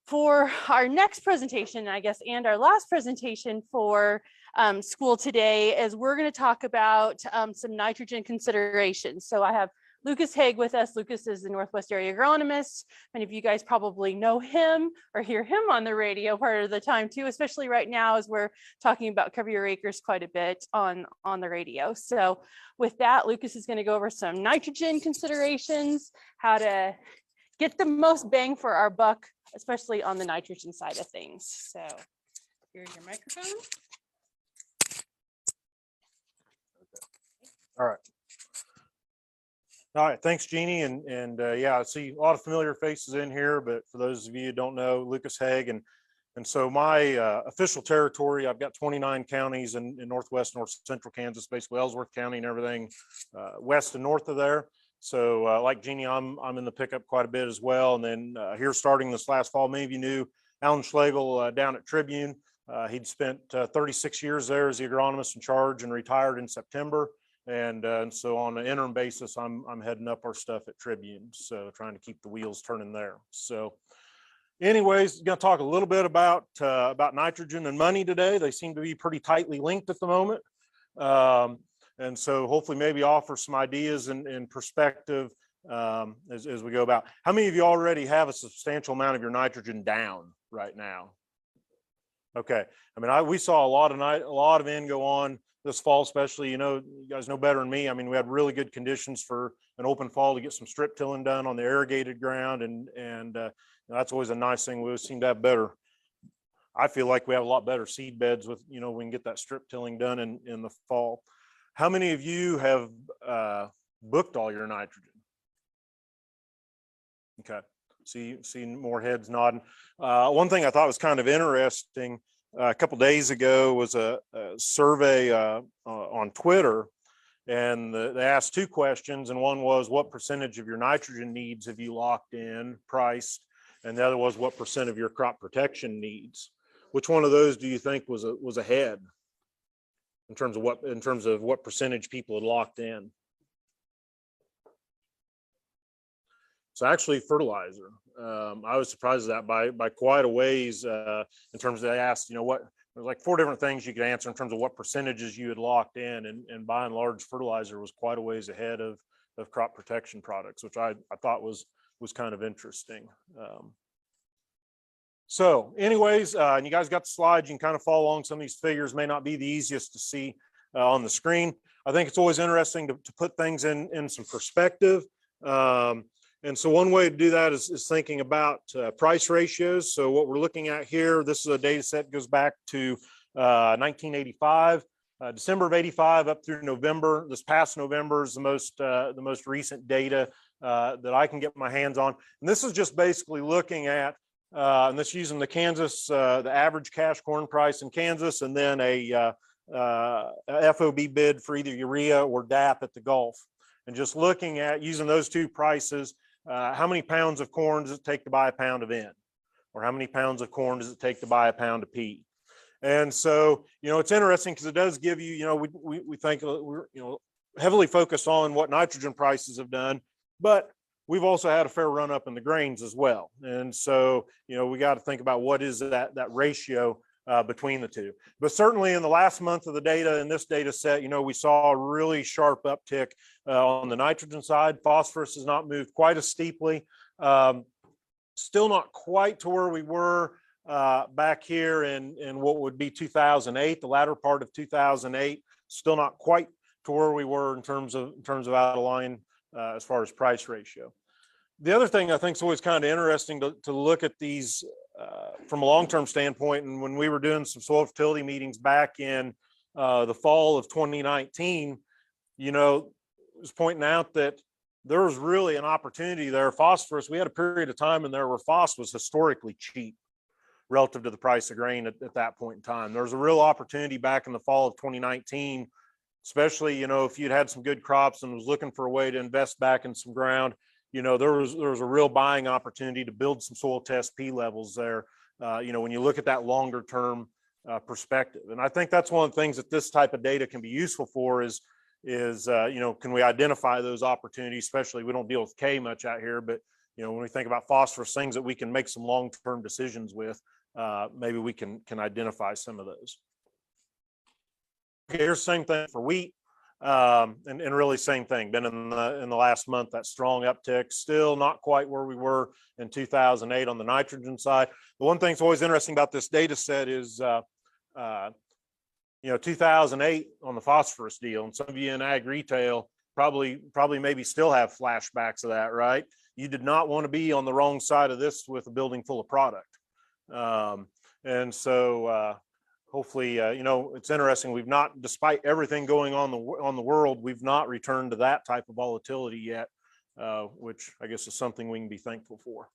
For our next presentation, I guess, and our last presentation for school today, is we're going to talk about some nitrogen considerations. So I have Lucas Haag with us. Lucas is the Northwest Area Agronomist. Many of you guys probably know him or hear him on the radio part of the time too, especially right now as we're talking about Cover Your Acres quite a bit on the radio. So with that, Lucas is going to go over some nitrogen considerations, how to get the most bang for our buck, especially on the nitrogen side of things. So here's your microphone. All right, thanks, Jeannie. And yeah, I see a lot of familiar faces in here, but for those of you who don't know, Lucas Haag, and so my official territory, I've got 29 counties in northwest, north central Kansas, basically Ellsworth County and everything west and north of there. So like Jeannie, I'm in the pickup quite a bit as well. And then here starting this last fall, many of you knew Alan Schlegel down at Tribune. He'd spent 36 years there as the agronomist in charge and retired in September. And so on an interim basis, I'm heading up our stuff at Tribune, so trying to keep the wheels turning there. So anyways, going to talk a little bit about nitrogen and money today. They seem to be pretty tightly linked at the moment. And so hopefully maybe offer some ideas and perspective as we go about. How many of you already have a substantial amount of your nitrogen down right now? Okay, I mean, we saw a lot of N go on this fall, especially, you guys know better than me. I mean, we had really good conditions for an open fall to get some strip tilling done on the irrigated ground. And that's always a nice thing. We seem to have better, I feel like we have a lot better seed beds with, we can get that strip tilling done in the fall. How many of you have booked all your nitrogen? Okay, see more heads nodding. One thing I thought was kind of interesting, a couple days ago was a survey on Twitter, and they asked two questions, and one was, what percentage of your nitrogen needs have you locked in, priced, and the other was, what percent of your crop protection needs? Which one of those do you think was ahead in terms of what percentage people had locked in? So actually fertilizer. I was surprised at that by quite a ways in terms of, they asked, what, there's like 4 different things you could answer in terms of what percentages you had locked in, and by and large fertilizer was quite a ways ahead of crop protection products, which I thought was kind of interesting. So anyways, and you guys got the slides, you can kind of follow along. Some of these figures may not be the easiest to see on the screen. I think it's always interesting to put things in some perspective. And so one way to do that is thinking about price ratios. So what we're looking at here, this is a data set that goes back to 1985, December of 85 up through November. This past November is the most recent data that I can get my hands on. And this is just basically looking at, and this using the Kansas, the average cash corn price in Kansas, and then a FOB bid for either urea or DAP at the Gulf. And just looking at using those two prices, how many pounds of corn does it take to buy a pound of N? Or how many pounds of corn does it take to buy a pound of P? And so, it's interesting because it does give you, we think we're, heavily focused on what nitrogen prices have done, but we've also had a fair run up in the grains as well. And so, we got to think about what is that ratio between the two. But certainly in the last month of the data, in this data set, we saw a really sharp uptick on the nitrogen side. Phosphorus has not moved quite as steeply. Still not quite to where we were back here in what would be 2008, the latter part of 2008. Still not quite to where we were in terms of out of line as far as price ratio. The other thing I think is always kind of interesting to look at these from a long-term standpoint, and when we were doing some soil fertility meetings back in the fall of 2019, was pointing out that there was really an opportunity there. Phosphorus, we had a period of time in there where phos was historically cheap relative to the price of grain at that point in time. There was a real opportunity back in the fall of 2019, especially, if you'd had some good crops and was looking for a way to invest back in some ground. There was a real buying opportunity to build some soil test P levels there, when you look at that longer term perspective. And I think that's one of the things that this type of data can be useful for is can we identify those opportunities, especially we don't deal with K much out here, but when we think about phosphorus, things that we can make some long-term decisions with, maybe we can identify some of those. Okay, here's the same thing for wheat, and really same thing. Been in the last month, that strong uptick, still not quite where we were in 2008 on the nitrogen side. The one thing that's always interesting about this data set is 2008 on the phosphorus deal, and some of you in ag retail probably maybe still have flashbacks of that, right? You did not want to be on the wrong side of this with a building full of product. And so hopefully, it's interesting. We've not, despite everything going on the world, we've not returned to that type of volatility yet, which I guess is something we can be thankful for.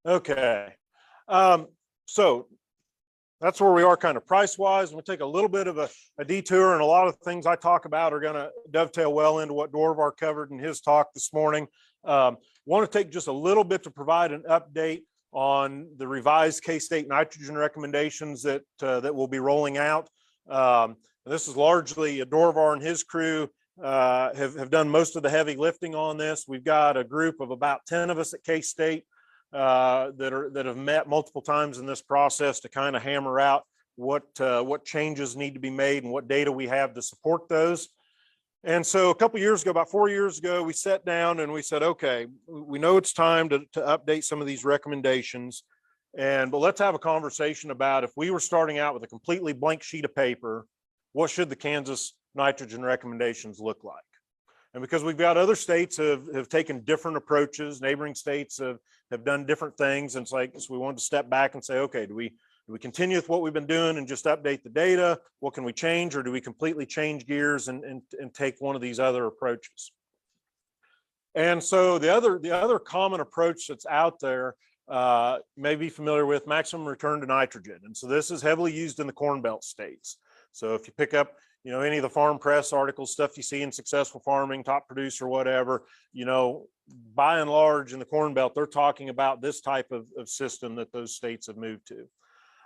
Okay. So that's where we are kind of price-wise. I'm going to take a little bit of a detour, and a lot of the things I talk about are going to dovetail well into what Dorvar covered in his talk this morning. Want to take just a little bit to provide an update on the revised K-State nitrogen recommendations that we'll be rolling out. This is largely Dorvar and his crew have done most of the heavy lifting on this. We've got a group of about 10 of us at K-State that have met multiple times in this process to kind of hammer out what changes need to be made and what data we have to support those. And so a couple years ago, about 4 years ago, we sat down and we said, okay, we know it's time to update some of these recommendations, but let's have a conversation about if we were starting out with a completely blank sheet of paper, what should the Kansas nitrogen recommendations look like? And because we've got other states have taken different approaches, neighboring states have done different things. And it's like, so we wanted to step back and say, okay, do we continue with what we've been doing and just update the data? What can we change, or do we completely change gears and take one of these other approaches? And so the other common approach that's out there, may be familiar with, maximum return to nitrogen. And so this is heavily used in the Corn Belt states. So if you pick up any of the farm press articles, stuff you see in Successful Farming, Top Producer, whatever, by and large in the Corn Belt, they're talking about this type of system that those states have moved to.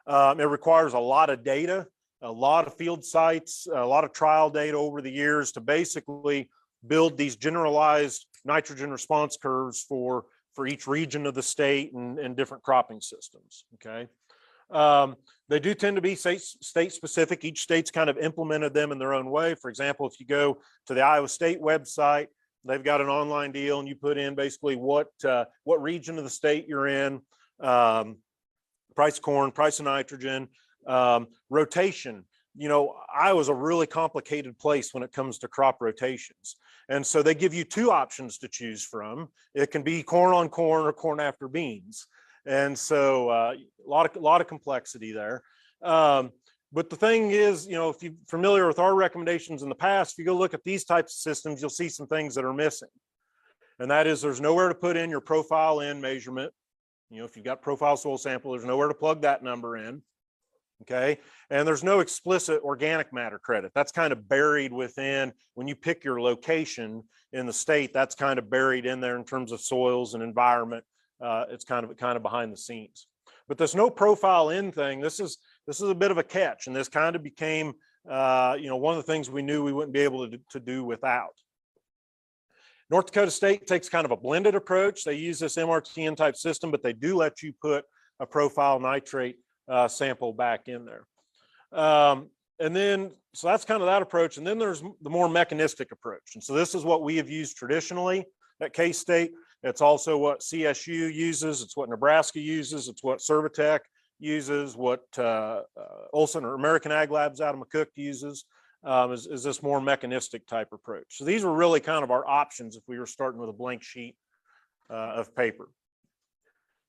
It requires a lot of data, a lot of field sites, a lot of trial data over the years to basically build these generalized nitrogen response curves for each region of the state and different cropping systems, okay? They do tend to be state specific. Each state's kind of implemented them in their own way. For example, if you go to the Iowa State website, they've got an online deal, and you put in basically what region of the state you're in, price of corn, price of nitrogen, rotation. Iowa's a really complicated place when it comes to crop rotations. And so they give you two options to choose from. It can be corn on corn or corn after beans. And so a lot of complexity there. But the thing is, if you're familiar with our recommendations in the past, if you go look at these types of systems, you'll see some things that are missing. And that is, there's nowhere to put in your profile in measurement. If you've got profile soil sample, there's nowhere to plug that number in. Okay. And there's no explicit organic matter credit. That's kind of buried within, when you pick your location in the state, that's kind of buried in there in terms of soils and environment. It's kind of behind the scenes. But this no profile in thing, this is a bit of a catch, and this kind of became one of the things we knew we wouldn't be able to do without. North Dakota State takes kind of a blended approach. They use this MRTN type system, but they do let you put a profile nitrate sample back in there. And then, so that's kind of that approach. And then there's the more mechanistic approach. And so this is what we have used traditionally at K-State. It's also what CSU uses. It's what Nebraska uses. It's what Servitech uses, what Olson or American Ag Labs out of McCook uses, is this more mechanistic type approach. So these were really kind of our options if we were starting with a blank sheet of paper.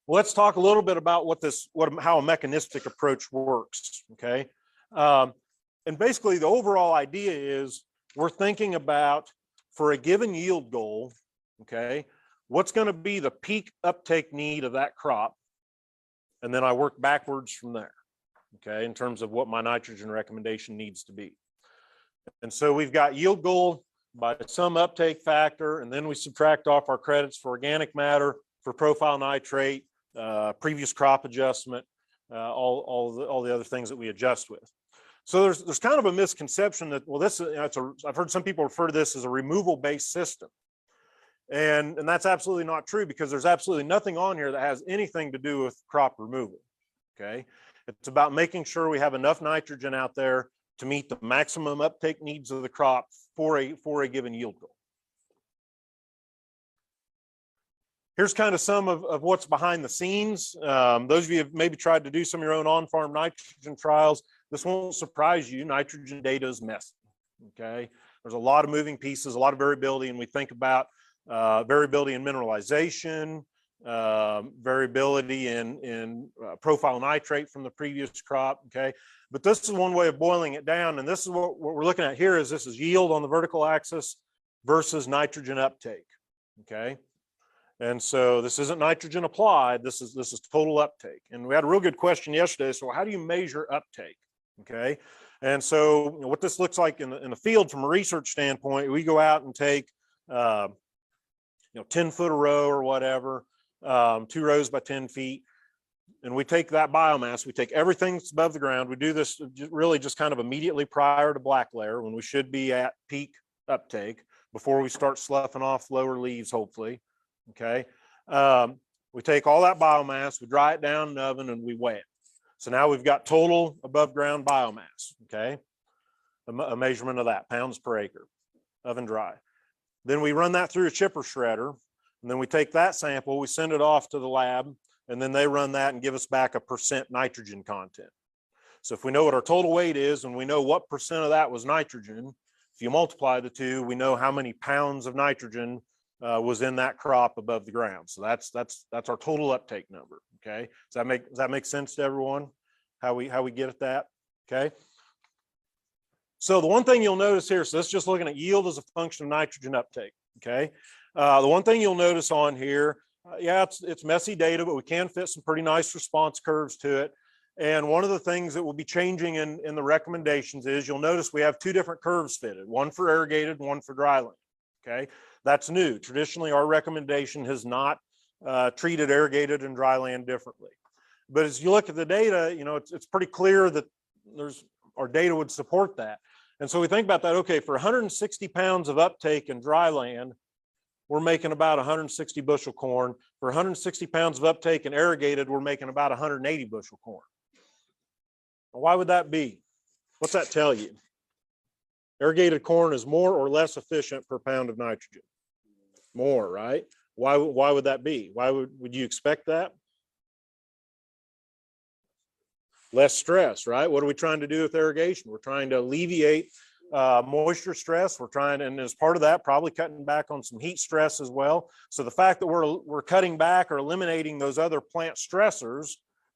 Well, let's talk a little bit about how a mechanistic approach works, okay? And basically the overall idea is we're thinking about, for a given yield goal, okay, what's going to be the peak uptake need of that crop? And then I work backwards from there, okay, in terms of what my nitrogen recommendation needs to be. And so we've got yield goal by some uptake factor, and then we subtract off our credits for organic matter, for profile nitrate, previous crop adjustment, all the other things that we adjust with. So there's kind of a misconception that, well, I've heard some people refer to this as a removal-based system. And that's absolutely not true, because there's absolutely nothing on here that has anything to do with crop removal. Okay. It's about making sure we have enough nitrogen out there to meet the maximum uptake needs of the crop for a given yield goal. Here's kind of some of what's behind the scenes. Those of you have maybe tried to do some of your own on-farm nitrogen trials. This won't surprise you. Nitrogen data is messy. Okay. There's a lot of moving pieces, a lot of variability, and we think about variability in mineralization, variability in profile nitrate from the previous crop. Okay. But this is one way of boiling it down. And this is what we're looking at here is this is yield on the vertical axis versus nitrogen uptake. Okay. And so this isn't nitrogen applied. This is total uptake. And we had a real good question yesterday. So how do you measure uptake? Okay. And so what this looks like in the field from a research standpoint, we go out and take 10 foot a row or whatever, 2 rows by 10 feet. And we take that biomass, we take everything that's above the ground. We do this really just kind of immediately prior to black layer, when we should be at peak uptake, before we start sloughing off lower leaves, hopefully. Okay. We take all that biomass, we dry it down in the oven, and we weigh it. So now we've got total above ground biomass. Okay. A measurement of that, pounds per acre, oven dry. Then we run that through a chipper shredder, and then we take that sample, we send it off to the lab, and then they run that and give us back a % nitrogen content. So if we know what our total weight is, and we know what % of that was nitrogen, if you multiply the two, we know how many pounds of nitrogen was in that crop above the ground. So that's our total uptake number. Okay. Does that make sense to everyone? How we get at that? Okay. So the one thing you'll notice here, so that's just looking at yield as a function of nitrogen uptake. Okay. The one thing you'll notice on here, yeah, it's messy data, but we can fit some pretty nice response curves to it. And one of the things that will be changing in the recommendations is you'll notice we have 2 different curves fitted, one for irrigated, one for dryland. Okay. That's new. Traditionally, our recommendation has not treated irrigated and dryland differently. But as you look at the data, it's pretty clear that our data would support that. And so we think about that, okay, for 160 pounds of uptake in dryland, we're making about 160 bushel corn. For 160 pounds of uptake in irrigated, we're making about 180 bushel corn. Why would that be? What's that tell you? Irrigated corn is more or less efficient per pound of nitrogen? More, right? Why would that be? Why would you expect that? Less stress, right? What are we trying to do with irrigation? We're trying to alleviate moisture stress. We're trying, and as part of that, probably cutting back on some heat stress as well. So the fact that we're cutting back or eliminating those other plant stressors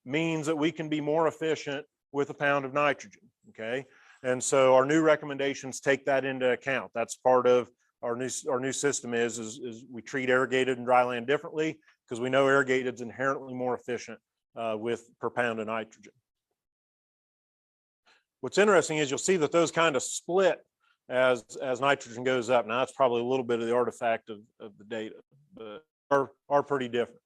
means that we can be more efficient with a pound of nitrogen. Okay. And so our new recommendations take that into account. That's part of our new system is we treat irrigated and dryland differently, because we know irrigated is inherently more efficient with per pound of nitrogen. What's interesting is you'll see that those kind of split as nitrogen goes up. Now that's probably a little bit of the artifact of the data, but are pretty different.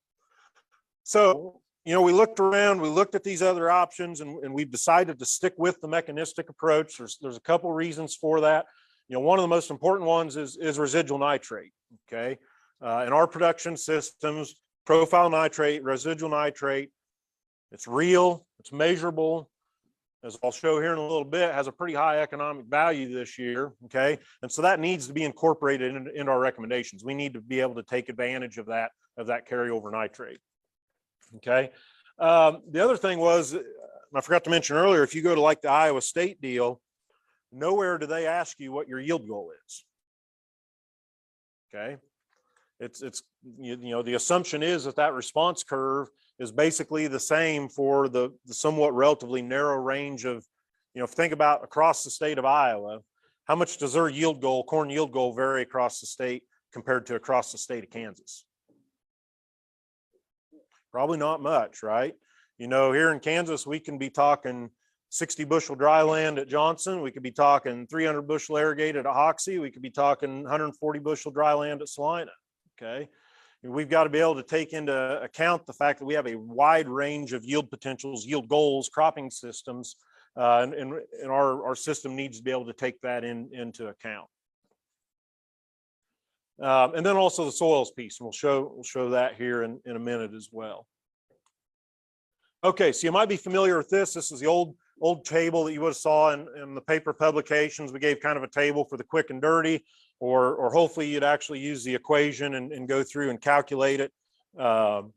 So, we looked around, we looked at these other options, and we've decided to stick with the mechanistic approach. There's a couple reasons for that. One of the most important ones is residual nitrate. Okay. In our production systems, profile nitrate, residual nitrate, it's real, it's measurable. As I'll show here in a little bit, has a pretty high economic value this year. Okay. And so that needs to be incorporated into our recommendations. We need to be able to take advantage of that carryover nitrate. Okay. The other thing was, I forgot to mention earlier, if you go to like the Iowa State deal, nowhere do they ask you what your yield goal is. Okay. It's the assumption is that response curve is basically the same for the somewhat relatively narrow range of, if you think about across the state of Iowa, how much does their yield goal, corn yield goal, vary across the state compared to across the state of Kansas? Probably not much, right? Here in Kansas, we can be talking 60 bushel dry land at Johnson. We could be talking 300 bushel irrigated at Hoxie. We could be talking 140 bushel dry land at Salina. Okay. We've got to be able to take into account the fact that we have a wide range of yield potentials, yield goals, cropping systems, and our system needs to be able to take that into account. And then also the soils piece, and we'll show that here in a minute as well. Okay, so you might be familiar with this. This is the old table that you would have saw in the paper publications. We gave kind of a table for the quick and dirty, or hopefully you'd actually use the equation and go through and calculate it. But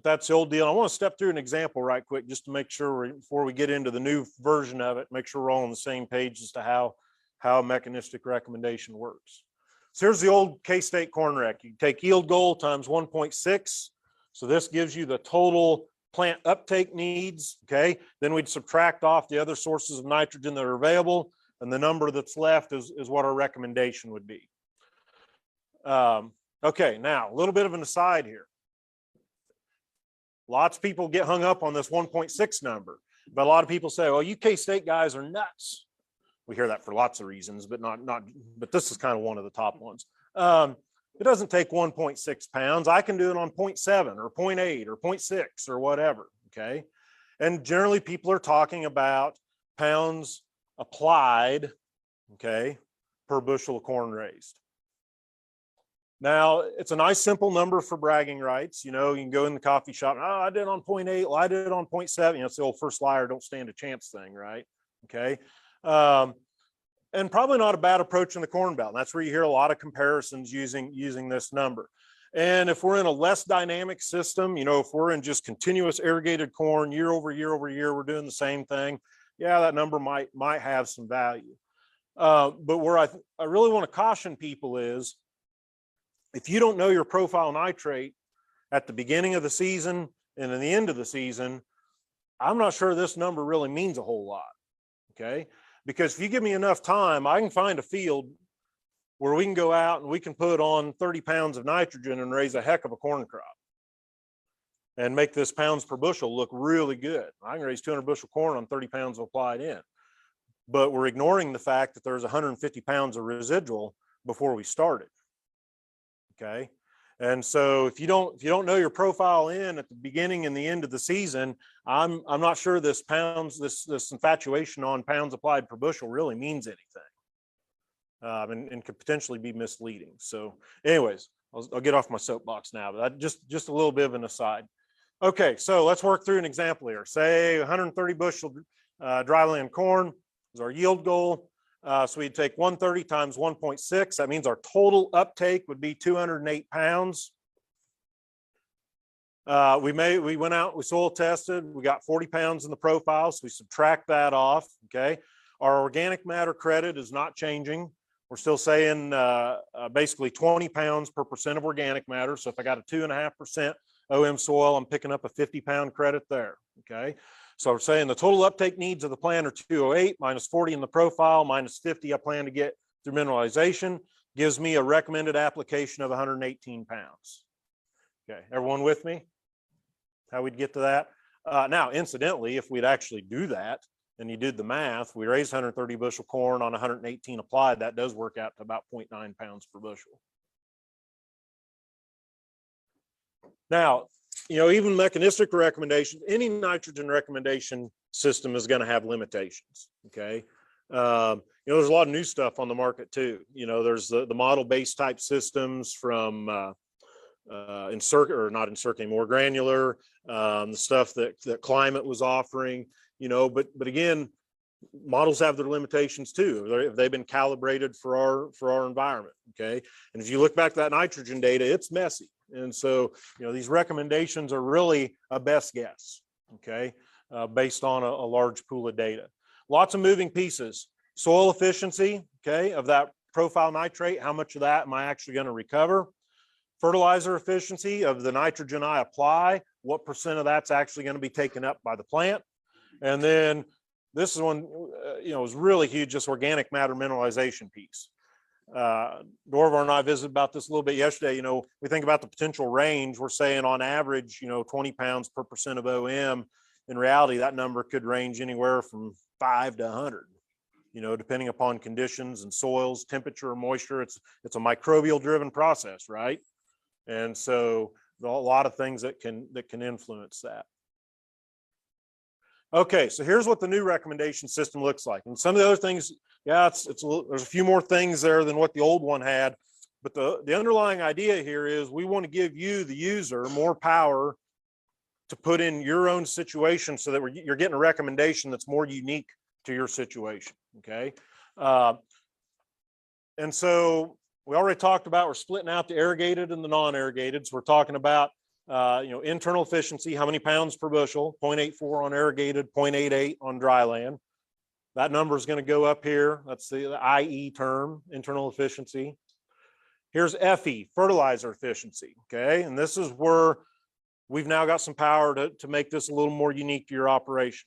that's the old deal. I want to step through an example right quick just to make sure before we get into the new version of it, make sure we're all on the same page as to how a mechanistic recommendation works. So here's the old K-State corn rec. You take yield goal times 1.6. So this gives you the total plant uptake needs, okay? Then we'd subtract off the other sources of nitrogen that are available, and the number that's left is what our recommendation would be. Okay, now a little bit of an aside here. Lots of people get hung up on this 1.6 number, but a lot of people say, well, you K-State guys are nuts. We hear that for lots of reasons, but but this is kind of one of the top ones. It doesn't take 1.6 pounds. I can do it on 0.7 or 0.8 or 0.6 or whatever, okay? And generally people are talking about pounds applied, okay, per bushel of corn raised. Now, it's a nice simple number for bragging rights. You know, you can go in the coffee shop, oh, I did it on 0.8, well, I did it on 0.7. You know, it's the old first liar, don't stand a chance thing, right? Okay. And probably not a bad approach in the Corn Belt. And that's where you hear a lot of comparisons using this number. And if we're in a less dynamic system, you know, if we're in just continuous irrigated corn year over year over year, we're doing the same thing. Yeah, that number might have some value. But where I really want to caution people is, if you don't know your profile nitrate at the beginning of the season and in the end of the season, I'm not sure this number really means a whole lot, okay? Because if you give me enough time, I can find a field where we can go out and we can put on 30 pounds of nitrogen and raise a heck of a corn crop and make this pounds per bushel look really good. I can raise 200 bushel corn on 30 pounds applied in, but we're ignoring the fact that there's 150 pounds of residual before we started. Okay. And so if you don't know your profile in at the beginning and the end of the season, I'm not sure this infatuation on pounds applied per bushel really means anything, and could potentially be misleading. So anyways, I'll get off my soapbox now, but just a little bit of an aside. Okay, so let's work through an example here. Say 130 bushel dryland corn is our yield goal. So we'd take 130 times 1.6. That means our total uptake would be 208 pounds. We went out, we soil tested, we got 40 pounds in the profile, so we subtract that off, okay? Our organic matter credit is not changing. We're still saying basically 20 pounds per percent of organic matter. So if I got a 2.5% OM soil, I'm picking up a 50-pound credit there, okay? So we're saying the total uptake needs of the plant are 208 minus 40 in the profile minus 50 I plan to get through mineralization gives me a recommended application of 118 pounds. Okay, everyone with me? How we'd get to that? Now, incidentally, if we'd actually do that and you did the math, we raised 130 bushel corn on 118 applied, that does work out to about 0.9 pounds per bushel. Now, you know, even mechanistic recommendations, any nitrogen recommendation system is going to have limitations. Okay. You know, there's a lot of new stuff on the market too. You know, there's the model-based type systems from Insert, or not Insert anymore, Granular, the stuff that Climate was offering, you know, but again, models have their limitations too. They've been calibrated for our environment. Okay. And if you look back to that nitrogen data, it's messy. And so, you know, these recommendations are really a best guess, okay, based on a large pool of data. Lots of moving pieces. Soil efficiency, okay, of that profile nitrate, how much of that am I actually going to recover? Fertilizer efficiency of the nitrogen I apply, what percent of that's actually going to be taken up by the plant? And then this is one, you know, is really huge, this organic matter mineralization piece. Dorvar and I visited about this a little bit yesterday. You know, we think about the potential range. We're saying on average, you know, 20 pounds per percent of OM. In reality, that number could range anywhere from 5 to 100, you know, depending upon conditions and soils, temperature, or moisture. It's a microbial driven process, right? And so a lot of things that can influence that. Okay, so here's what the new recommendation system looks like. And some of the other things, yeah, there's a few more things there than what the old one had. But the underlying idea here is we want to give you, the user, more power to put in your own situation so that you're getting a recommendation that's more unique to your situation, okay? And so we already talked about, we're splitting out the irrigated and the non-irrigated. So we're talking about internal efficiency, how many pounds per bushel, 0.84 on irrigated, 0.88 on dry land. That number is going to go up here. That's the IE term, internal efficiency. Here's FE, fertilizer efficiency, okay? And this is where we've now got some power to make this a little more unique to your operation.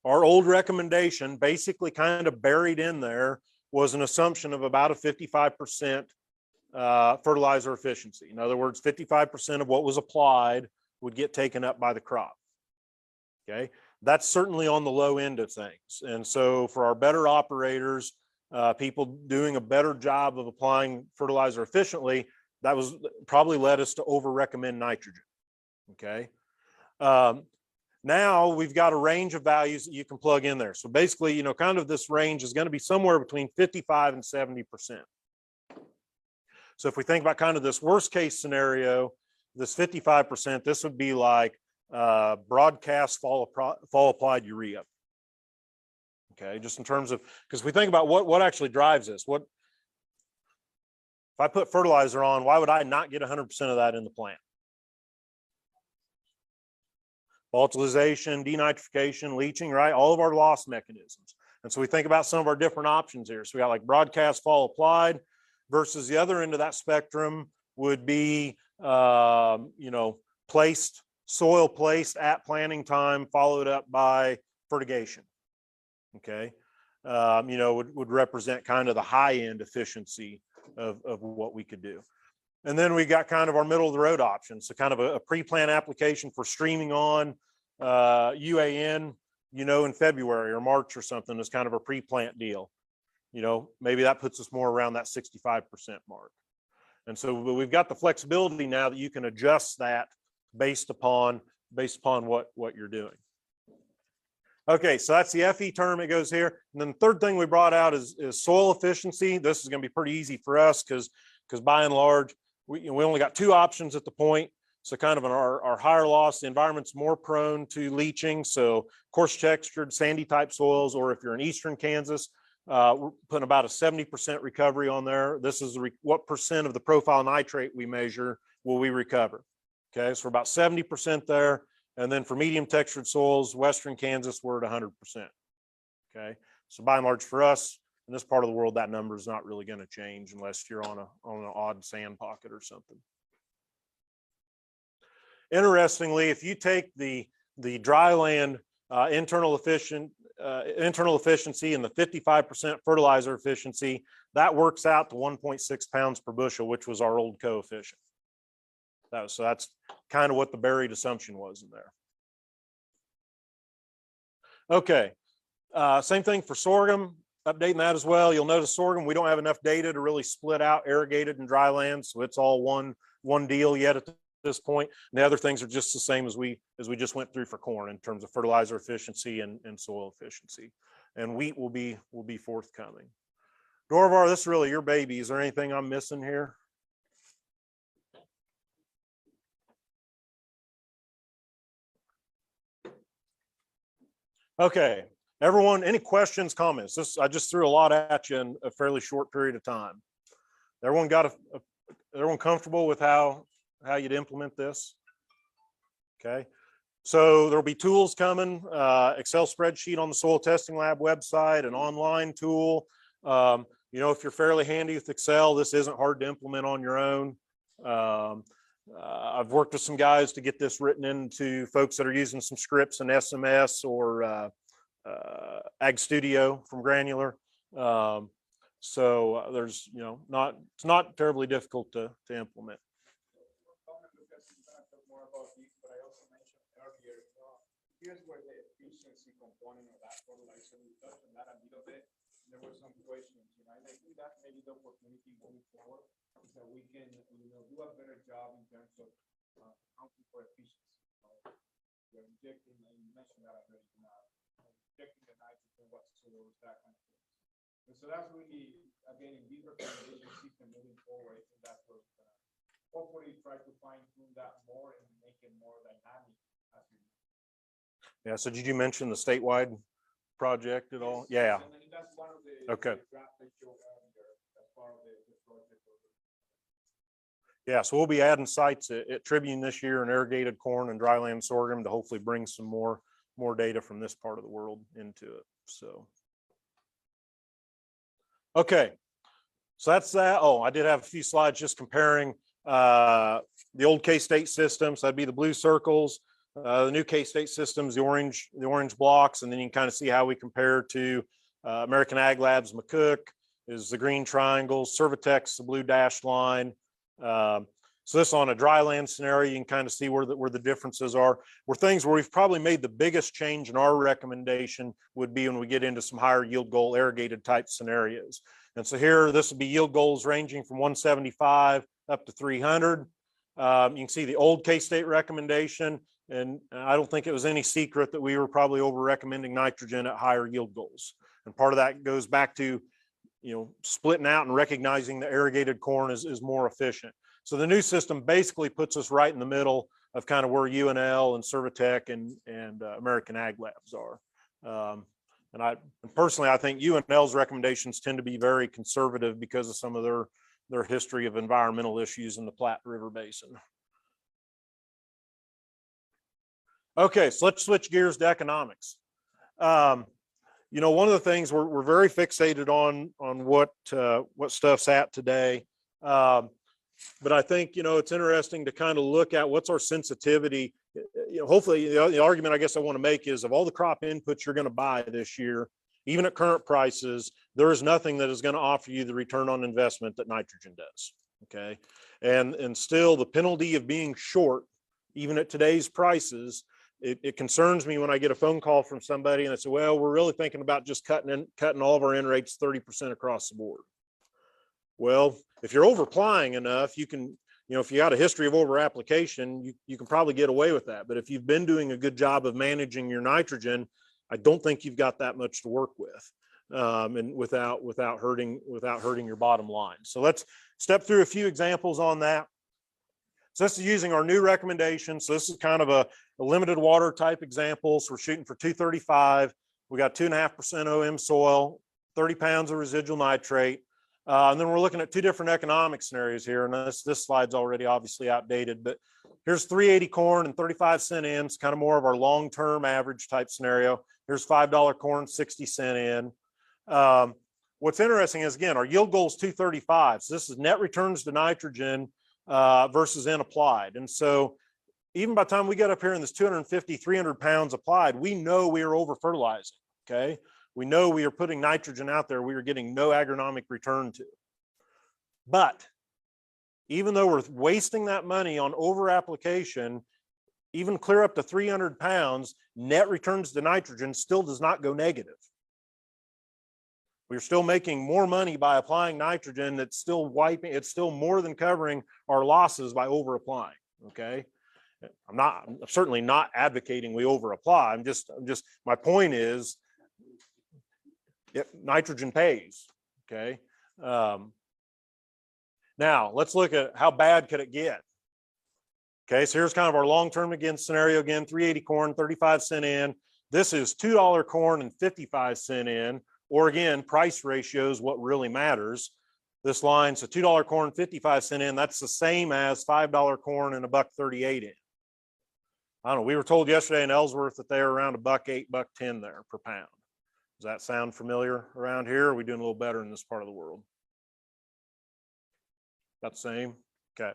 Our old recommendation, basically kind of buried in there, was an assumption of about a 55% fertilizer efficiency. In other words, 55% of what was applied would get taken up by the crop. Okay, that's certainly on the low end of things. And so for our better operators, people doing a better job of applying fertilizer efficiently, that was probably led us to over recommend nitrogen. Okay. Now we've got a range of values that you can plug in there. So basically, you know, kind of this range is going to be somewhere between 55 and 70%. So if we think about kind of this worst case scenario, this 55%, this would be like broadcast fall applied urea. Okay, just in terms of, because we think about what actually drives this. If I put fertilizer on, why would I not get 100% of that in the plant? Volatilization, denitrification, leaching, right? All of our loss mechanisms. And so we think about some of our different options here. So we got like broadcast fall applied versus the other end of that spectrum would be, you know, soil placed at planting time, followed up by fertigation. Okay. You know, would represent kind of the high end efficiency of what we could do. And then we got kind of our middle of the road options. So kind of a pre-plant application for streaming on UAN, you know, in February or March or something is kind of a pre-plant deal. You know, maybe that puts us more around that 65% mark. And so we've got the flexibility now that you can adjust that based upon what you're doing. Okay, so that's the FE term, it goes here. And then the third thing we brought out is soil efficiency. This is going to be pretty easy for us because by and large, we only got two options at the point. So kind of our higher loss, the environment's more prone to leaching. So coarse textured, sandy type soils, or if you're in eastern Kansas, we're putting about a 70% recovery on there. This is what percent of the profile nitrate we measure will we recover. Okay, so we're about 70% there. And then for medium textured soils, western Kansas, we're at 100%. Okay, so by and large for us, in this part of the world, that number is not really going to change unless you're on an odd sand pocket or something. Interestingly, if you take the dry land internal efficiency and the 55% fertilizer efficiency, that works out to 1.6 pounds per bushel, which was our old coefficient. So that's kind of what the buried assumption was in there. Okay, same thing for sorghum. Updating that as well. You'll notice sorghum, we don't have enough data to really split out irrigated and dry land, so it's all one deal yet at this point. And the other things are just the same as we just went through for corn in terms of fertilizer efficiency and soil efficiency. And wheat will be forthcoming. Dorvar, this is really your baby. Is there anything I'm missing here? Okay. Everyone, any questions, comments? I just threw a lot at you in a fairly short period of time. Everyone everyone comfortable with how you'd implement this? Okay. So there'll be tools coming, Excel spreadsheet on the Soil Testing Lab website, an online tool. You know, if you're fairly handy with Excel, this isn't hard to implement on your own. I've worked with some guys to get this written into folks that are using some scripts in SMS or Ag Studio from Granular. So there's, you know, it's not terribly difficult to implement. Here's where the efficiency component of that fertilizer, we touched on that a little bit. There were some questions, you know, and I think that's maybe the opportunity going forward is that we can, you know, do a better job in terms of accounting for efficiency. injecting, and you mentioned that already, injecting the nitrogen, what source, that kind of thing. And so that's really, again, in these recommendation system moving forward, I think that's what hopefully try to fine tune that more and make it more dynamic as we. Yeah, so did you mention the statewide project at all? Yeah. And that's one of the Okay. the draft they showed earlier as part of the project. Yeah, so we'll be adding sites at Tribune this year in irrigated corn and dryland sorghum to hopefully bring some more data from this part of the world into it. So, okay, so that's that. Oh, I did have a few slides just comparing the old K-State system. So that'd be the blue circles, the new K-State systems, the orange blocks, and then you can kind of see how we compare to American Ag Labs. McCook is the green triangles, Servitex, the blue dashed line. So this on a dry land scenario, you can kind of see where the differences are. Where things where we've probably made the biggest change in our recommendation would be when we get into some higher yield goal irrigated type scenarios. And so here, this would be yield goals ranging from 175 up to 300. You can see the old K-State recommendation, and I don't think it was any secret that we were probably over recommending nitrogen at higher yield goals. And part of that goes back to, splitting out and recognizing the irrigated corn is more efficient. So the new system basically puts us right in the middle of kind of where UNL and Servitec and American Ag Labs are. And personally, I think UNL's recommendations tend to be very conservative because of some of their history of environmental issues in the Platte River Basin. Okay, so let's switch gears to economics. One of the things we're very fixated on what stuff's at today. But I think, it's interesting to kind of look at what's our sensitivity. Hopefully the argument I guess I want to make is of all the crop inputs you're going to buy this year, even at current prices, there is nothing that is going to offer you the return on investment that nitrogen does. Okay. And still the penalty of being short, even at today's prices, it concerns me when I get a phone call from somebody and I say, well, we're really thinking about just cutting all of our N rates 30% across the board. Well, if you're over applying enough, you can, if you got a history of over application, you can probably get away with that. But if you've been doing a good job of managing your nitrogen, I don't think you've got that much to work with, and without hurting your bottom line. So let's step through a few examples on that. So this is using our new recommendation. So this is kind of a limited water type example. So we're shooting for 235. We got 2.5% OM soil, 30 pounds of residual nitrate. And then we're looking at two different economic scenarios here. And this slide's already obviously outdated, but here's 380 corn and 35-cent in. It's kind of more of our long-term average type scenario. Here's $5 corn, 60-cent in. What's interesting is, again, our yield goal is 235. So this is net returns to nitrogen versus N applied. And so even by the time we get up here in this 250, 300 pounds applied, we know we are over fertilizing, okay? We know we are putting nitrogen out there we are getting no agronomic return to. But even though we're wasting that money on over application, even clear up to 300 pounds, net returns to nitrogen still does not go negative. We're still making more money by applying nitrogen. That's still it's still more than covering our losses by over applying. Okay. I'm certainly not advocating we over apply. I'm just, my point is, nitrogen pays. Okay. Now let's look at how bad could it get. Okay. So here's kind of our long-term scenario again, 380 corn, 35-cent in. This is $2 corn and 55-cent in. Or again, price ratio is what really matters. This line, so $2 corn, 55-cent in, that's the same as $5 corn and $1.38 in. I don't know, we were told yesterday in Ellsworth that they were around $1.08, $1.10 there per pound. Does that sound familiar around here? Or are we doing a little better in this part of the world? About the same? Okay.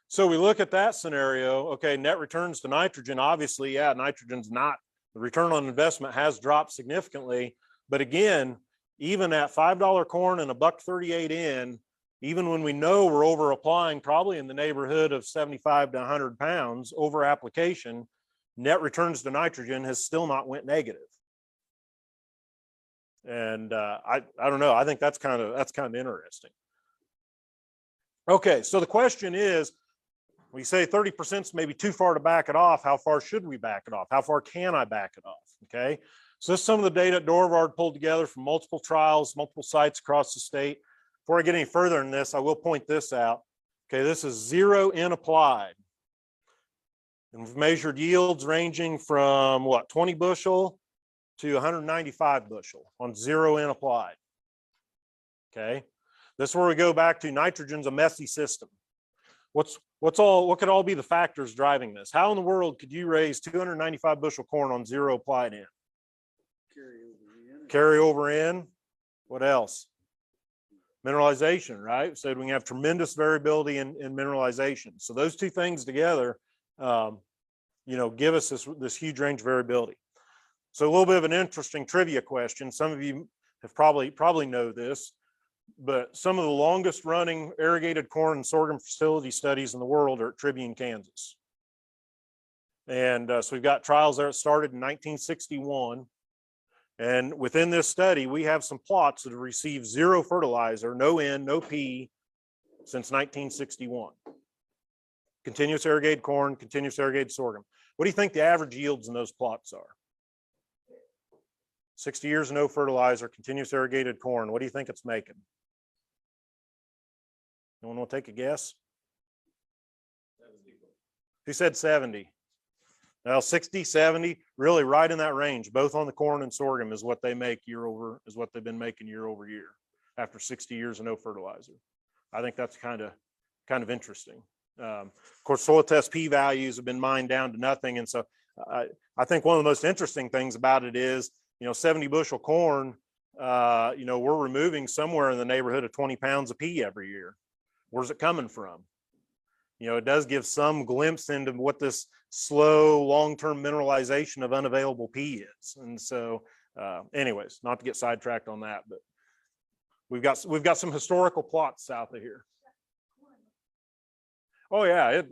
So we look at that scenario, okay, net returns to nitrogen, obviously, yeah, nitrogen's not, the return on investment has dropped significantly. But again, even at $5 corn and $1.38 in, even when we know we're over applying probably in the neighborhood of 75 to 100 pounds over application, net returns to nitrogen has still not went negative. And I don't know, I think that's kind of interesting. Okay, so the question is, We say 30% is maybe too far to back it off. How far should we back it off? How far can I back it off? Okay. So this is some of the data Dorvard pulled together from multiple trials, multiple sites across the state. Before I get any further in this, I will point this out. Okay, this is 0 N applied. And we've measured yields ranging from what, 20 bushel to 195 bushel on 0 N applied. Okay, this is where we go back to nitrogen's a messy system. What could all be the factors driving this? How in the world could you raise 295 bushel corn on 0 applied in? Carry over in. What else? Mineralization, right? So we have tremendous variability in mineralization. So those two things together, give us this huge range of variability. So a little bit of an interesting trivia question. Some of you have probably know this, but some of the longest running irrigated corn and sorghum facility studies in the world are at Tribune, Kansas. And so we've got trials there that started in 1961. And within this study, we have some plots that have received 0 fertilizer, no N, no P, since 1961. Continuous irrigated corn, continuous irrigated sorghum. What do you think the average yields in those plots are? 60 years, no fertilizer, continuous irrigated corn. What do you think it's making? Anyone want to take a guess? 70. Who said 70? Now 60, 70, really right in that range, both on the corn and sorghum is what they make is what they've been making year over year after 60 years of no fertilizer. I think that's kind of interesting. Of course, soil test P values have been mined down to nothing. And so I think one of the most interesting things about it is, 70 bushel corn, we're removing somewhere in the neighborhood of 20 pounds of P every year. Where's it coming from? It does give some glimpse into what this slow, long-term mineralization of unavailable P is. And so, anyways, not to get sidetracked on that, but we've got some historical plots south of here. Oh yeah, it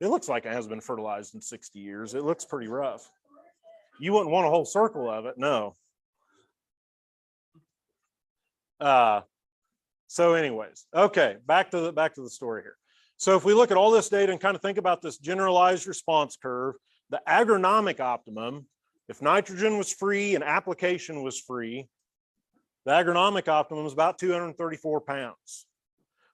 looks like it has been fertilized in 60 years. It looks pretty rough. You wouldn't want a whole circle of it, no. So anyways, okay, back to the story here. So if we look at all this data and kind of think about this generalized response curve, the agronomic optimum, if nitrogen was free and application was free, the agronomic optimum is about 234 pounds.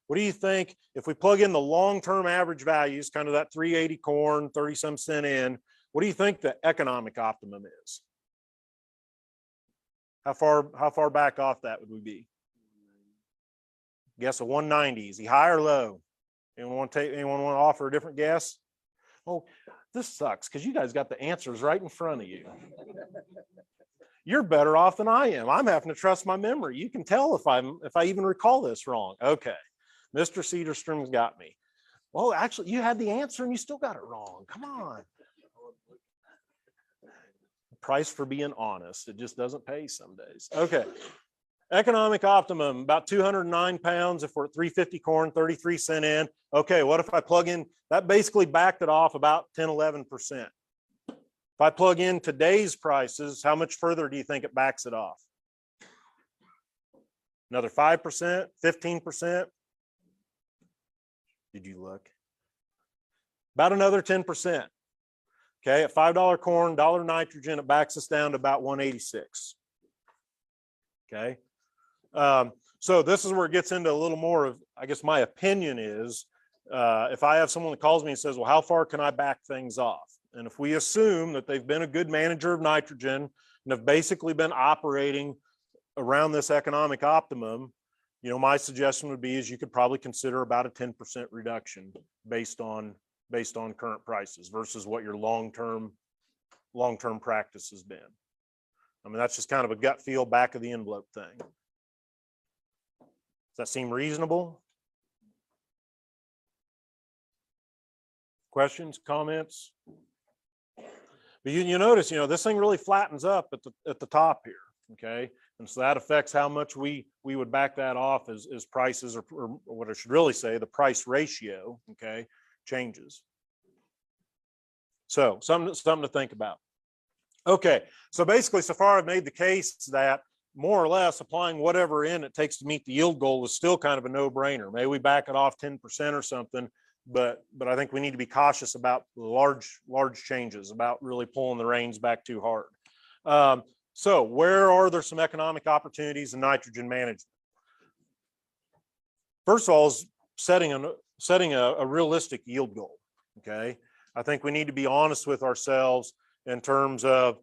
What do you think if we plug in the long-term average values, kind of that 380 corn, 30 some cent in, what do you think the economic optimum is? How far back off that would we be? Guess a 190. Is he high or low? Anyone want to offer a different guess? Oh, this sucks because you guys got the answers right in front of you. You're better off than I am. I'm having to trust my memory. You can tell if I even recall this wrong. Okay, Mr. Cedarstrom's got me. Well, actually, you had the answer and you still got it wrong. Come on. Price for being honest. It just doesn't pay some days. Okay. Economic optimum, about 209 pounds if we're at 350 corn, 33 cent in. Okay, what if I plug in, that basically backed it off about 10, 11%. If I plug in today's prices, how much further do you think it backs it off? Another 5%, 15%? Did you look? About another 10%. Okay, at $5 corn, $1 nitrogen, it backs us down to about 186. Okay. So this is where it gets into a little more of, I guess my opinion is, if I have someone that calls me and says, well, how far can I back things off? And if we assume that they've been a good manager of nitrogen and have basically been operating around this economic optimum, my suggestion would be is you could probably consider about a 10% reduction based on current prices versus what your long-term practice has been. I mean, that's just kind of a gut feel, back of the envelope thing. Does that seem reasonable? Questions, comments? But you notice, this thing really flattens up at the top here, okay? And so that affects how much we would back that off as prices, or what I should really say, the price ratio, okay, changes. So something to think about. Okay, so basically, so far I've made the case that more or less applying whatever in it takes to meet the yield goal is still kind of a no-brainer. Maybe we back it off 10% or something, but I think we need to be cautious about large changes, about really pulling the reins back too hard. So where are there some economic opportunities in nitrogen management? First of all, is setting a realistic yield goal. Okay, I think we need to be honest with ourselves in terms of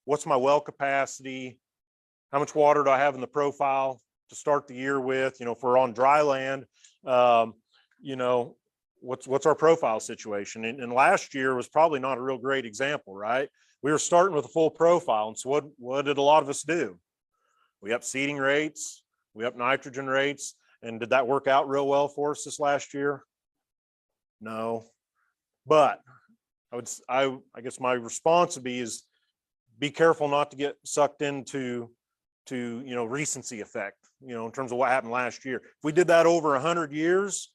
what's my well capacity, how much water do I have in the profile to start the year with. You know, if we're on dry land, you know, what's our profile situation? And last year was probably not a real great example, right? We were starting with a full profile, and so what did a lot of us do? We upped seeding rates, we upped nitrogen rates, and did that work out real well for us this last year? No, but I guess my response would be is be careful not to get sucked into you know, recency effect, you know, in terms of what happened last year. If we did that over 100 years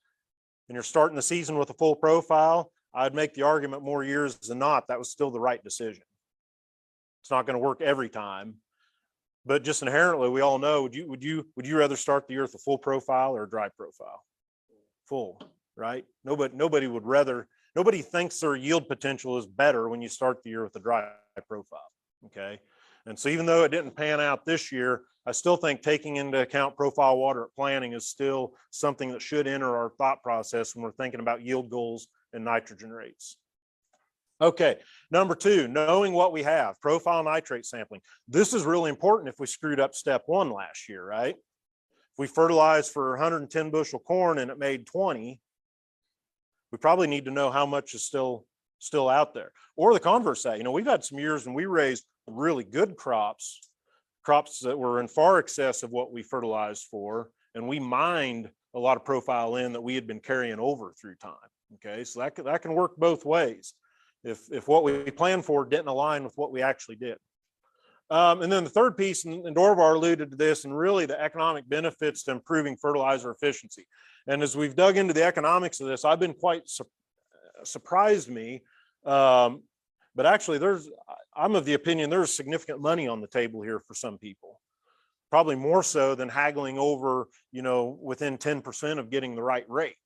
and you're starting the season with a full profile, I'd make the argument more years than not that was still the right decision. It's not going to work every time, but just inherently, we all know, would you rather start the year with a full profile or a dry profile? Full, right? Nobody would rather. Nobody thinks their yield potential is better when you start the year with a dry profile. Okay, and so even though it didn't pan out this year, I still think taking into account profile water at planting is still something that should enter our thought process when we're thinking about yield goals and nitrogen rates. Okay, number two, knowing what we have, profile nitrate sampling. This is really important if we screwed up step one last year, right? If we fertilized for 110 bushel corn and it made 20, we probably need to know how much is still out there. Or the converse that, you know, we've had some years when we raised really good crops that were in far excess of what we fertilized for, and we mined a lot of profile in that we had been carrying over through time. Okay, so that can work both ways if what we planned for didn't align with what we actually did. And then the third piece, and Dorvar alluded to this, and really the economic benefits to improving fertilizer efficiency. And as we've dug into the economics of this, I've been quite surprised me. But actually, I'm of the opinion there's significant money on the table here for some people, probably more so than haggling over, you know, within 10% of getting the right rate.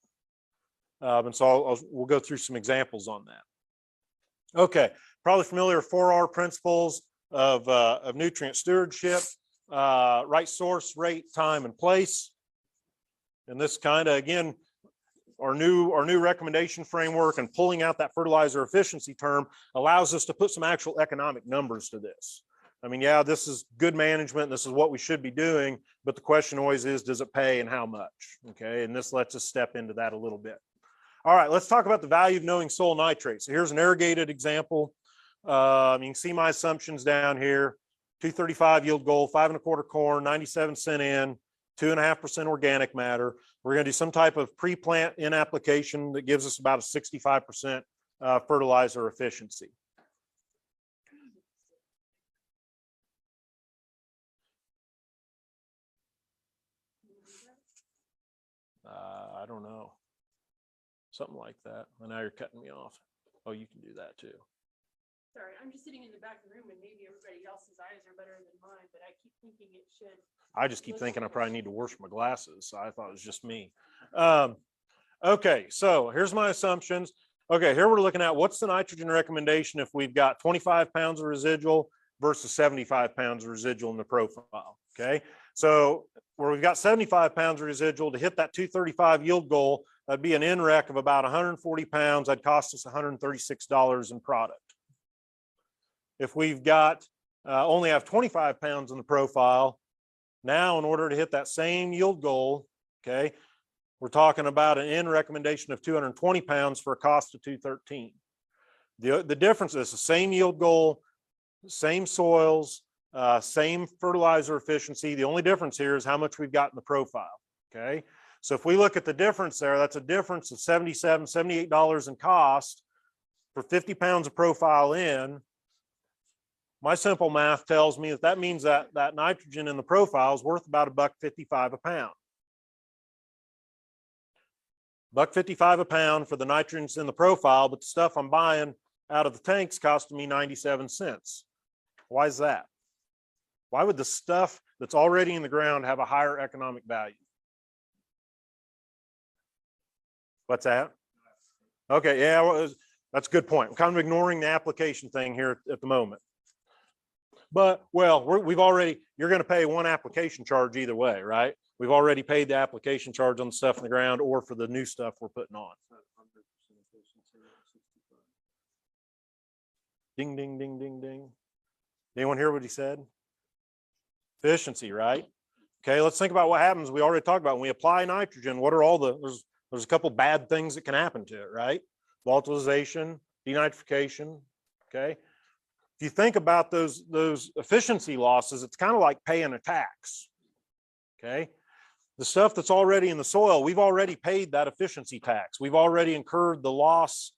And so we'll go through some examples on that. Okay, probably familiar with 4R principles of nutrient stewardship, right source, rate, time, and place. And this kind of, again, our new recommendation framework and pulling out that fertilizer efficiency term allows us to put some actual economic numbers to this. I mean, yeah, this is good management. This is what we should be doing. But the question always is, does it pay and how much? Okay, and this lets us step into that a little bit. All right, let's talk about the value of knowing soil nitrate. So here's an irrigated example. You can see my assumptions down here. 235 yield goal, 5 1/4 corn, 97% in, 2.5% organic matter. We're going to do some type of pre-plant in application that gives us about a 65% fertilizer efficiency. I don't know. Something like that. And now you're cutting me off. Oh, you can do that too. Sorry, I'm just sitting in the back of the room and maybe everybody else's eyes are better than mine, but I keep thinking it should. I just keep thinking I probably need to wash my glasses. So I thought it was just me. Okay, so here's my assumptions. Okay, here we're looking at what's the nitrogen recommendation if we've got 25 pounds of residual versus 75 pounds of residual in the profile. Okay, so where we've got 75 pounds of residual to hit that 235 yield goal, that'd be an NREC of about 140 pounds. That'd cost us $136 in product. If we've got only have 25 pounds in the profile, now in order to hit that same yield goal, okay, we're talking about an N recommendation of 220 pounds for a cost of $213. The difference is the same yield goal, same soils, same fertilizer efficiency. The only difference here is how much we've got in the profile. Okay, so if we look at the difference there, that's a difference of $77, $78 in cost for 50 pounds of profile in. My simple math tells me that means that nitrogen in the profile is worth about $1.55 a pound. $1.55 a pound for the nitrogen in the profile, but the stuff I'm buying out of the tanks costing me 97 cents. Why is that? Why would the stuff that's already in the ground have a higher economic value? What's that? Okay, yeah, well, that's a good point. I'm kind of ignoring the application thing here at the moment. But, well, you're going to pay one application charge either way, right? We've already paid the application charge on the stuff in the ground or for the new stuff we're putting on. Ding, ding, ding, ding, ding. Anyone hear what he said? Efficiency, right? Okay, let's think about what happens. We already talked about when we apply nitrogen, what are all there's a couple bad things that can happen to it, right? Volatilization, denitrification, okay? If you think about those efficiency losses, it's kind of like paying a tax, okay? The stuff that's already in the soil, we've already paid that efficiency tax. We've already incurred the loss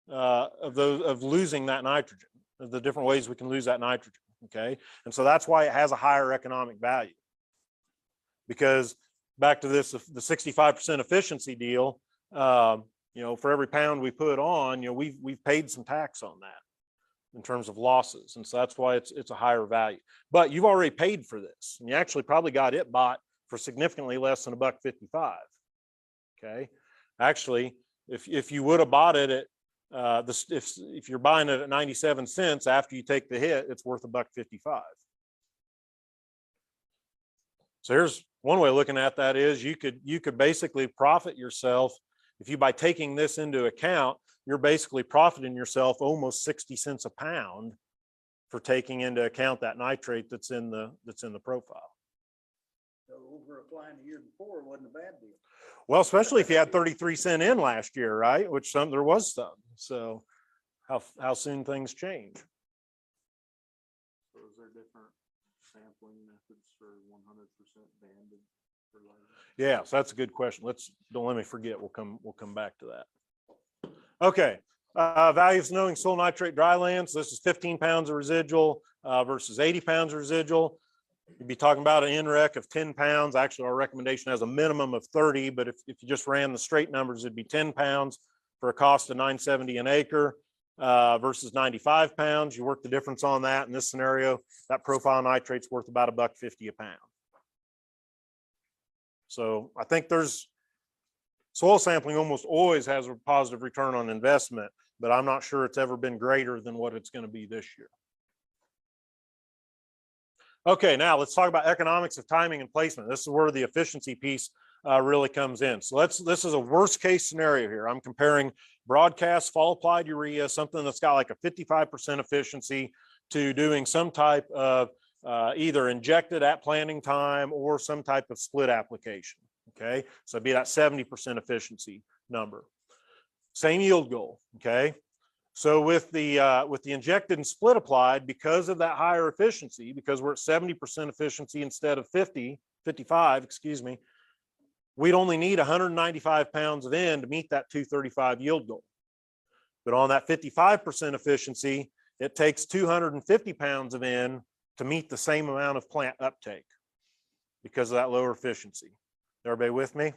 of losing that nitrogen, of the different ways we can lose that nitrogen, okay? And so that's why it has a higher economic value. Because back to this, the 65% efficiency deal, for every pound we put on, we've paid some tax on that in terms of losses. And so that's why it's a higher value. But you've already paid for this, and you actually probably got it bought for significantly less than $1.55. Okay. Actually, if you would have bought it at if you're buying it at 97 cents after you take the hit, it's worth $1.55. So here's one way of looking at that is you could basically profit yourself. If you, by taking this into account, you're basically profiting yourself almost 60 cents a pound for taking into account that nitrate that's in the profile. So over applying the year before wasn't a bad deal. Well, especially if you had 33 cent in last year, right? Which there was some. So how soon things change. So is there different sampling methods for 100% banded fertilizer? Yeah, so that's a good question. Don't let me forget. We'll come back to that. Okay. Values of knowing soil nitrate dry land. So this is 15 pounds of residual versus 80 pounds of residual. You'd be talking about an NREC of 10 pounds. Actually, our recommendation has a minimum of 30, but if you just ran the straight numbers, it'd be 10 pounds for a cost of $9.70 an acre versus 95 pounds. You work the difference on that. In this scenario, that profile nitrate's worth about $1.50 a pound. So I think soil sampling almost always has a positive return on investment, but I'm not sure it's ever been greater than what it's going to be this year. Okay, now let's talk about economics of timing and placement. This is where the efficiency piece really comes in. So this is a worst case scenario here. I'm comparing broadcast fall applied urea, something that's got like a 55% efficiency, to doing some type of either injected at planting time or some type of split application. Okay, so it'd be that 70% efficiency number. Same yield goal. Okay. So with the injected and split applied, because of that higher efficiency, because we're at 70% efficiency instead of 55, excuse me, we'd only need 195 pounds of N to meet that 235 yield goal. But on that 55% efficiency, it takes 250 pounds of N to meet the same amount of plant uptake because of that lower efficiency. Everybody with me? It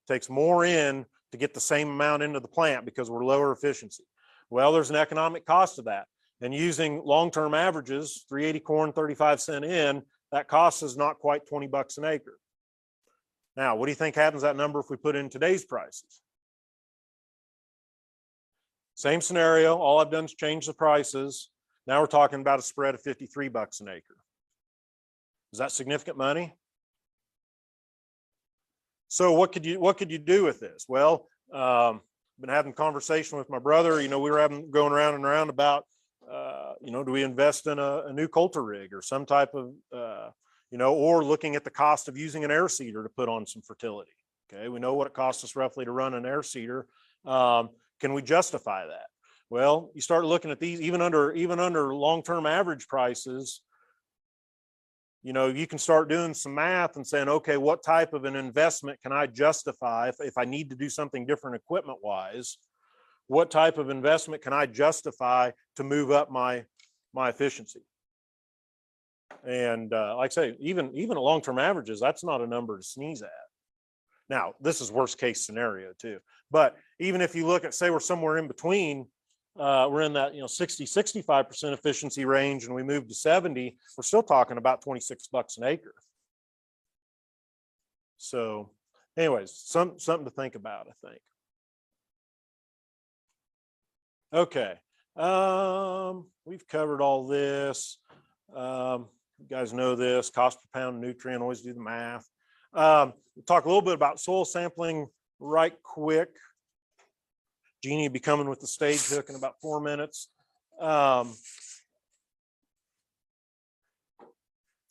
takes more N to get the same amount into the plant because we're lower efficiency. Well, there's an economic cost of that. And using long-term averages, 380 corn, 35 cent in, that cost is not quite 20 bucks an acre. Now, what do you think happens to that number if we put in today's prices? Same scenario, all I've done is change the prices. Now we're talking about a spread of 53 bucks an acre. Is that significant money? So what could you do with this? Well, been having a conversation with my brother. We were going around and around about, do we invest in a new coulter rig or some type of, or looking at the cost of using an air seeder to put on some fertility. Okay, we know what it costs us roughly to run an air seeder. Can we justify that? Well, you start looking at these, even under long-term average prices, you can start doing some math and saying, okay, what type of an investment can I justify if I need to do something different equipment wise? What type of investment can I justify to move up my efficiency? And like I say, even at long-term averages, that's not a number to sneeze at. Now, this is worst case scenario too. But even if you look at, say we're somewhere in between, we're in that 60-65% efficiency range and we move to 70, we're still talking about 26 bucks an acre. So anyways, something to think about, I think. Okay. We've covered all this. You guys know this, cost per pound nutrient, always do the math. We'll talk a little bit about soil sampling right quick. Jeannie will be coming with the stage hook in about 4 minutes. So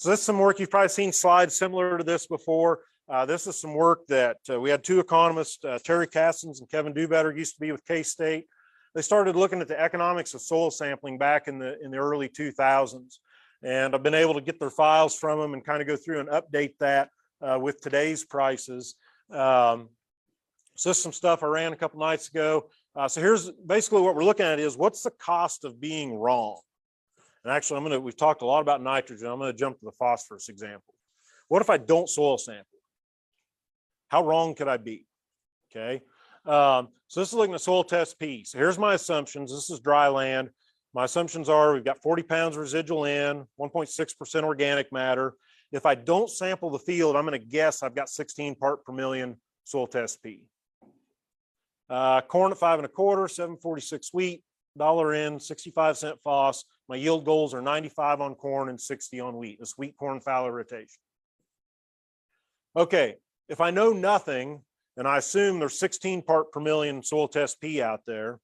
this is some work, you've probably seen slides similar to this before. This is some work that we had two economists, Terry Cassins and Kevin Dubetter, used to be with K-State. They started looking at the economics of soil sampling back in the early 2000s. And I've been able to get their files from them and kind of go through and update that with today's prices. So this is some stuff I ran a couple nights ago. So here's basically what we're looking at is what's the cost of being wrong? And actually, we've talked a lot about nitrogen. I'm going to jump to the phosphorus example. What if I don't soil sample? How wrong could I be? Okay. So this is looking at soil test P. So here's my assumptions. This is dry land. My assumptions are we've got 40 pounds residual N, 1.6% organic matter. If I don't sample the field, I'm going to guess I've got 16 part per million soil test P. Corn at 5 1/4, 746 wheat, $1 in, 65-cent phos. My yield goals are 95 on corn and 60 on wheat. This wheat corn fallow rotation. Okay, if I know nothing and I assume there's 16 part per million soil test P out there,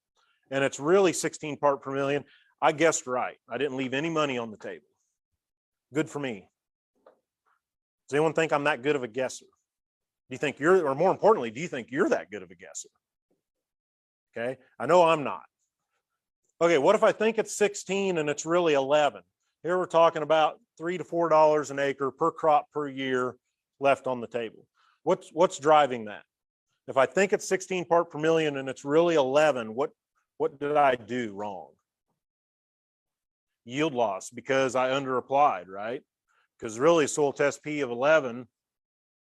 and it's really 16 part per million, I guessed right. I didn't leave any money on the table. Good for me. Does anyone think I'm that good of a guesser? Do you think you're, or more importantly, do you think you're that good of a guesser? Okay, I know I'm not. Okay, what if I think it's 16 and it's really 11? Here we're talking about $3 to $4 an acre per crop per year left on the table. What's driving that? If I think it's 16 part per million and it's really 11, what did I do wrong? Yield loss because I underapplied, right? Because really soil test P of 11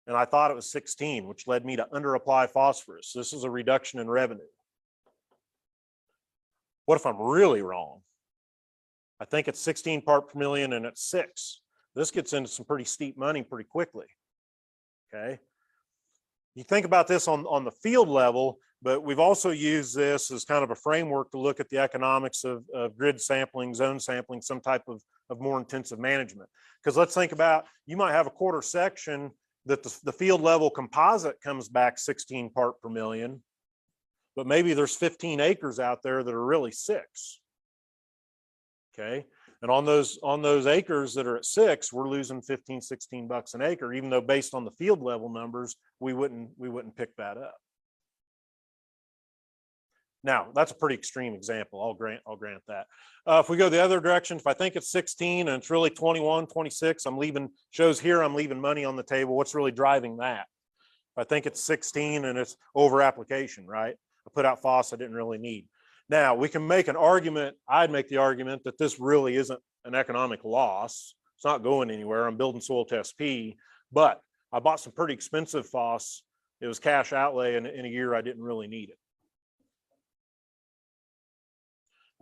and I thought it was 16, which led me to underapply phosphorus. This is a reduction in revenue. What if I'm really wrong? I think it's 16 part per million and it's 6. This gets into some pretty steep money pretty quickly. Okay. You think about this on the field level, but we've also used this as kind of a framework to look at the economics of grid sampling, zone sampling, some type of more intensive management. Because let's think about, you might have a quarter section that the field level composite comes back 16 part per million, but maybe there's 15 acres out there that are really 6. Okay. And on those acres that are at 6, we're losing 15, 16 bucks an acre, even though based on the field level numbers, we wouldn't pick that up. Now, that's a pretty extreme example. I'll grant that. If we go the other direction, if I think it's 16 and it's really 21, 26, I'm leaving money on the table. What's really driving that? If I think it's 16 and it's over application, right? I put out phos I didn't really need. Now, we can make an argument, I'd make the argument that this really isn't an economic loss. It's not going anywhere. I'm building soil test P, but I bought some pretty expensive phos. It was cash outlay in a year I didn't really need it.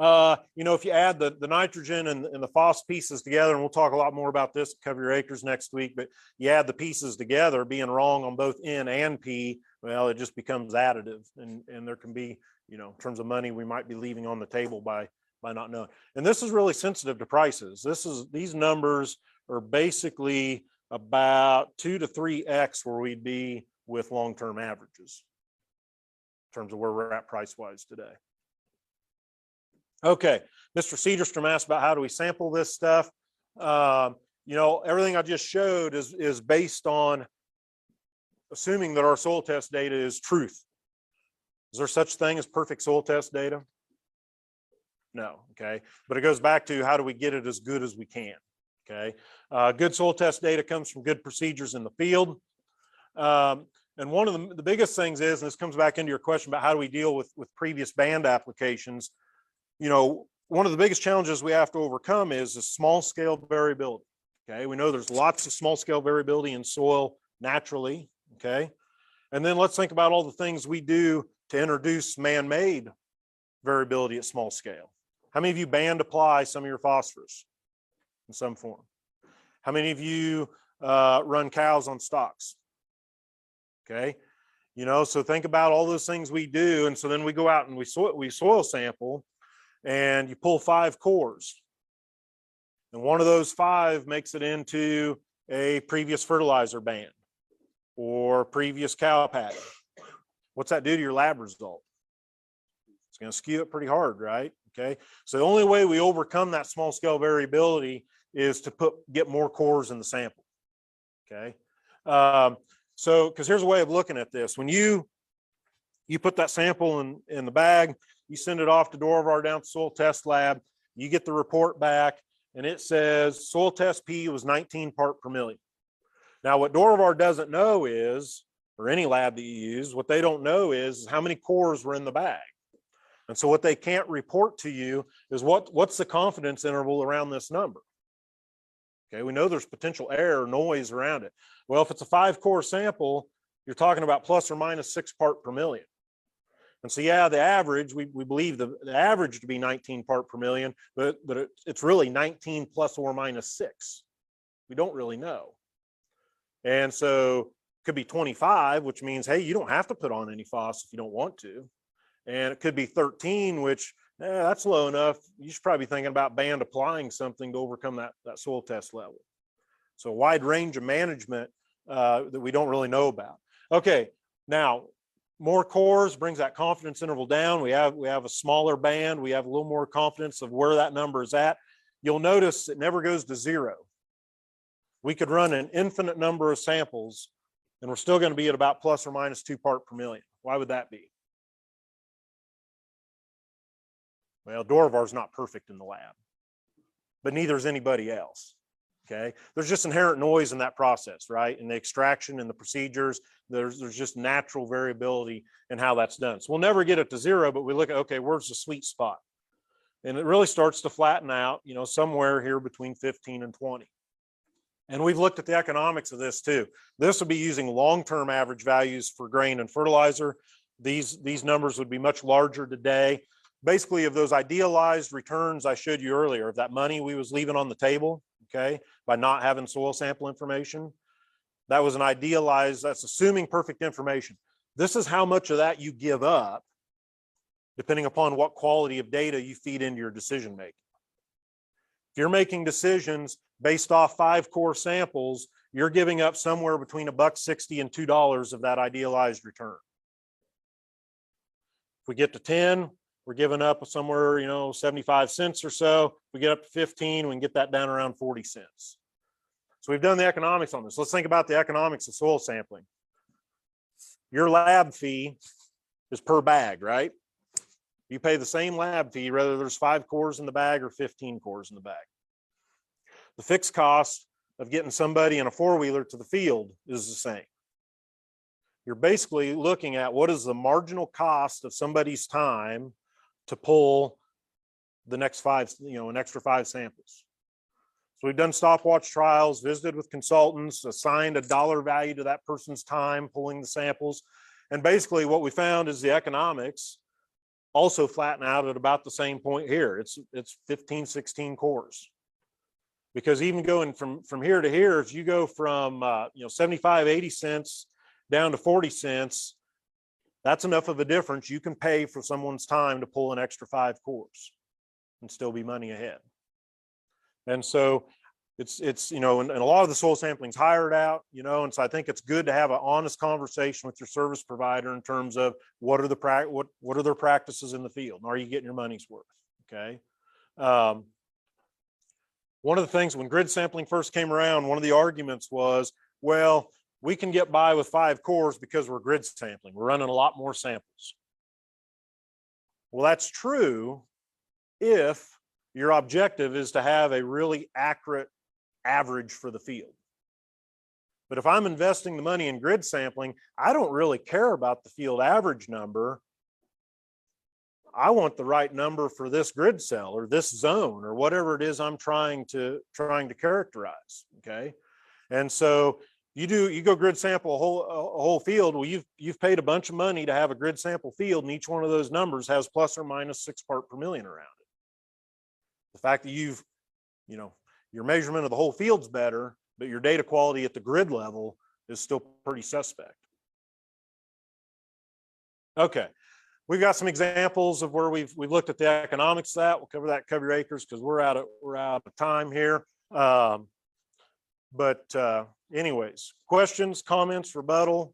If you add the nitrogen and the phos pieces together, and we'll talk a lot more about this, cover your acres next week, but you add the pieces together, being wrong on both N and P, well, it just becomes additive. And there can be, in terms of money we might be leaving on the table by not knowing. And this is really sensitive to prices. These numbers are basically about 2 to 3x where we'd be with long-term averages in terms of where we're at price-wise today. Okay, Mr. Cedarstrom asked about how do we sample this stuff. Everything I just showed is based on assuming that our soil test data is truth. Is there such thing as perfect soil test data? No, okay. But it goes back to how do we get it as good as we can, okay? Good soil test data comes from good procedures in the field. And one of the biggest things is, and this comes back into your question about how do we deal with previous band applications, one of the biggest challenges we have to overcome is the small scale variability, okay? We know there's lots of small scale variability in soil naturally, okay? And then let's think about all the things we do to introduce man-made variability at small scale. How many of you band apply some of your phosphorus in some form? How many of you run cows on stocks? Okay. You know, so think about all those things we do. And so then we go out and we soil sample, and you pull 5 cores. And one of those 5 makes it into a previous fertilizer band or previous cow pattern. What's that do to your lab result? It's going to skew it pretty hard, right? Okay. So the only way we overcome that small scale variability is to get more cores in the sample. Okay. So, because here's a way of looking at this. When you put that sample in the bag, you send it off to Dorvar down to soil test lab, you get the report back, and it says soil test P was 19 part per million. Now, what Dorvar doesn't know is, or any lab that you use, what they don't know is how many cores were in the bag. And so what they can't report to you is what's the confidence interval around this number. Okay, we know there's potential error, noise around it. Well, if it's a 5-core sample, you're talking about plus or minus 6 part per million. And so, yeah, the average, we believe the average to be 19 part per million, but it's really 19 plus or minus 6. We don't really know. And so it could be 25, which means, hey, you don't have to put on any phos if you don't want to. And it could be 13, which that's low enough. You should probably be thinking about band applying something to overcome that soil test level. So a wide range of management that we don't really know about. Okay, now more cores brings that confidence interval down. We have a smaller band. We have a little more confidence of where that number is at. You'll notice it never goes to 0. We could run an infinite number of samples, and we're still going to be at about plus or minus 2 part per million. Why would that be? Well, Dorvar's not perfect in the lab, but neither is anybody else. Okay, there's just inherent noise in that process, right? In the extraction and the procedures, there's just natural variability in how that's done. So we'll never get it to 0, but we look at, okay, where's the sweet spot? And it really starts to flatten out, you know, somewhere here between 15 and 20. And we've looked at the economics of this too. This would be using long-term average values for grain and fertilizer. These numbers would be much larger today. Basically, of those idealized returns I showed you earlier, of that money we was leaving on the table, okay, by not having soil sample information, that was an idealized, that's assuming perfect information. This is how much of that you give up, depending upon what quality of data you feed into your decision making. If you're making decisions based off 5-core samples, you're giving up somewhere between $1.60 and $2 of that idealized return. If we get to 10, we're giving up somewhere, 75 cents or so. If we get up to 15, we can get that down around 40 cents. So we've done the economics on this. Let's think about the economics of soil sampling. Your lab fee is per bag, right? You pay the same lab fee whether there's 5 cores in the bag or 15 cores in the bag. The fixed cost of getting somebody in a 4-wheeler to the field is the same. You're basically looking at what is the marginal cost of somebody's time to pull the next 5, an extra 5 samples. So we've done stopwatch trials, visited with consultants, assigned a dollar value to that person's time pulling the samples. And basically what we found is the economics also flatten out at about the same point here. It's 15, 16 cores. Because even going from here to here, if you go from 75, 80 cents down to 40 cents, that's enough of a difference. You can pay for someone's time to pull an extra 5 cores and still be money ahead. And so it's and a lot of the soil sampling is hired out, and so I think it's good to have an honest conversation with your service provider in terms of what are their practices in the field, and are you getting your money's worth? Okay. One of the things when grid sampling first came around, one of the arguments was, well, we can get by with 5 cores because we're grid sampling. We're running a lot more samples. Well, that's true if your objective is to have a really accurate average for the field. But if I'm investing the money in grid sampling, I don't really care about the field average number. I want the right number for this grid cell or this zone or whatever it is I'm trying to characterize. Okay. And so you go grid sample a whole field. Well, you've paid a bunch of money to have a grid sample field, and each one of those numbers has plus or minus 6 part per million around it. The fact that your measurement of the whole field's better, but your data quality at the grid level is still pretty suspect. Okay. We've got some examples of where we've looked at the economics of that. We'll cover that, cover your acres, because we're out of time here. Anyways, questions, comments, rebuttal?